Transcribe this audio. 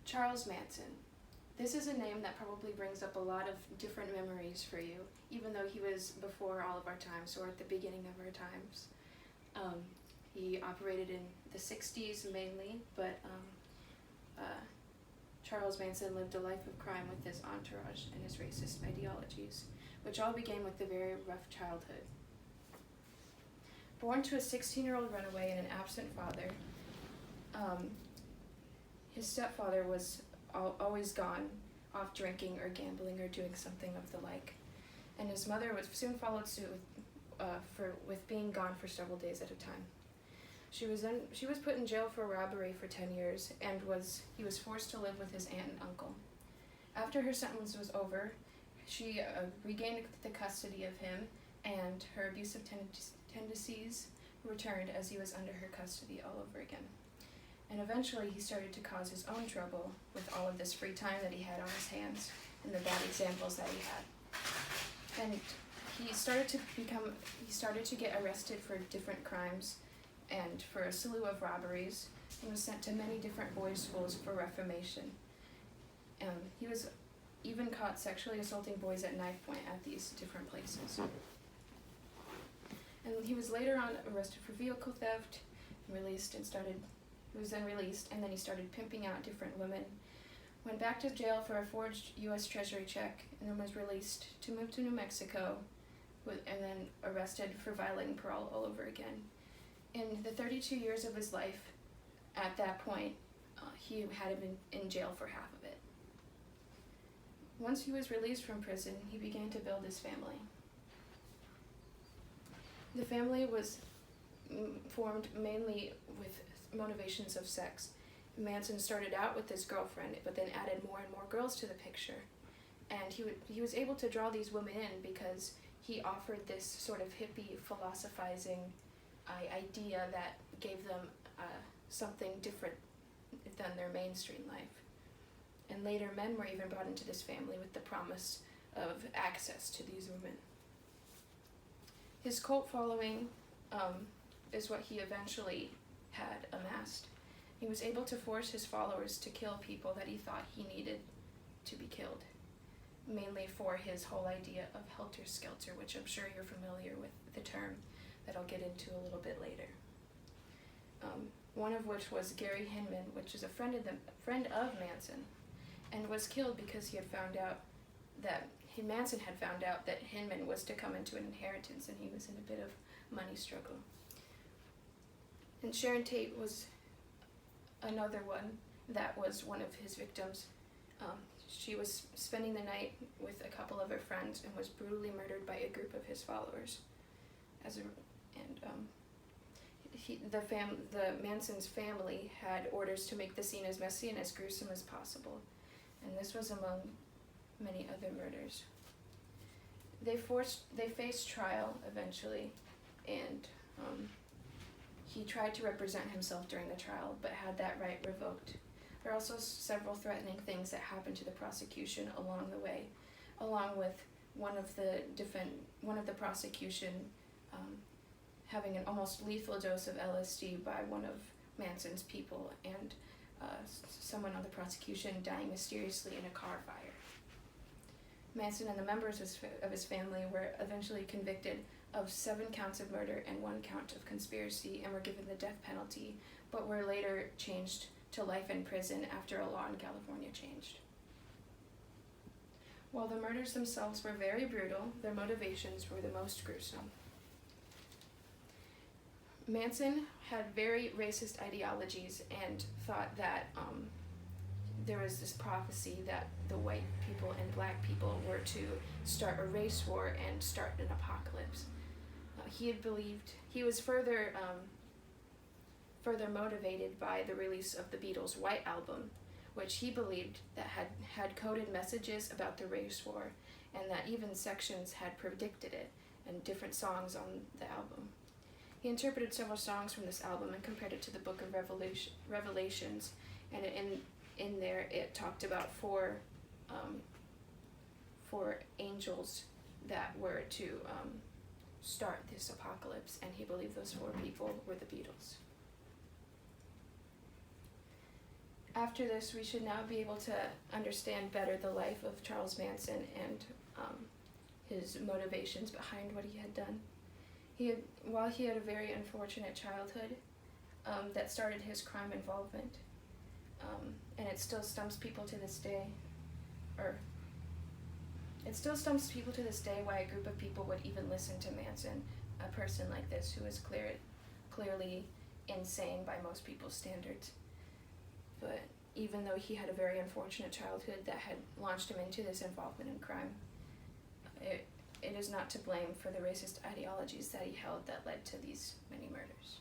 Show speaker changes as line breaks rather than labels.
Charles Manson. This is a name that probably brings up a lot of different memories for you, even though he was before all of our times, or at the beginning of our times. He operated in the 60s mainly, but Charles Manson lived a life of crime with his entourage and his racist ideologies, which all began with a very rough childhood. Born to a 16-year-old runaway and an absent father, his stepfather was always gone, off drinking or gambling or doing something of the like, and his mother soon followed suit with being gone for several days at a time. She was put in jail for robbery for 10 years, and he was forced to live with his aunt and uncle. After her sentence was over, she regained the custody of him, and her abusive tendencies returned as he was under her custody all over again. And eventually he started to cause his own trouble with all of this free time that he had on his hands and the bad examples that he had. And he started to get arrested for different crimes and for a slew of robberies, and was sent to many different boys' schools for reformation. He was even caught sexually assaulting boys at knife point at these different places. And he was later on arrested for vehicle theft, he was then released, and then he started pimping out different women, went back to jail for a forged U.S. Treasury check, and then was released to move to New Mexico, and then arrested for violating parole all over again. In the 32 years of his life, at that point, he had been in jail for half of it. Once he was released from prison, he began to build his family. The family was formed mainly with motivations of sex. Manson started out with his girlfriend, but then added more and more girls to the picture. And he was able to draw these women in because he offered this sort of hippie philosophizing idea that gave them something different than their mainstream life. And later men were even brought into this family with the promise of access to these women. His cult following is what he eventually had amassed. He was able to force his followers to kill people that he thought he needed to be killed, mainly for his whole idea of helter-skelter, which I'm sure you're familiar with the term that I'll get into a little bit later. One of which was Gary Hinman, which is a friend of Manson, and was killed because Manson had found out that Hinman was to come into an inheritance, and he was in a bit of money struggle. And Sharon Tate was another one that was one of his victims. She was spending the night with a couple of her friends and was brutally murdered by a group of his followers. The Manson's family had orders to make the scene as messy and as gruesome as possible, and this was among many other murders. They faced trial eventually, and he tried to represent himself during the trial, but had that right revoked. There are also several threatening things that happened to the prosecution along the way, along with one of the prosecution having an almost lethal dose of LSD by one of Manson's people, and someone on the prosecution dying mysteriously in a car fire. Manson and the members of his family were eventually convicted of 7 counts of murder and 1 count of conspiracy, and were given the death penalty, but were later changed to life in prison after a law in California changed. While the murders themselves were very brutal, their motivations were the most gruesome. Manson had very racist ideologies and thought that there was this prophecy that the white people and black people were to start a race war and start an apocalypse. He was further motivated by the release of the Beatles' White Album, which he believed that had coded messages about the race war, and that even sections had predicted it, and different songs on the album. He interpreted several songs from this album and compared it to the Book of Revelations, and in there it talked about four angels that were to start this apocalypse, and he believed those 4 people were the Beatles. after this, we should now be able to understand better the life of Charles Manson and his motivations behind what he had done. While he had a very unfortunate childhood that started his crime involvement, and it still stumps people to this day, why a group of people would even listen to Manson, a person like this who is clearly insane by most people's standards. But even though he had a very unfortunate childhood that had launched him into this involvement in crime, it is not to blame for the racist ideologies that he held that led to these many murders.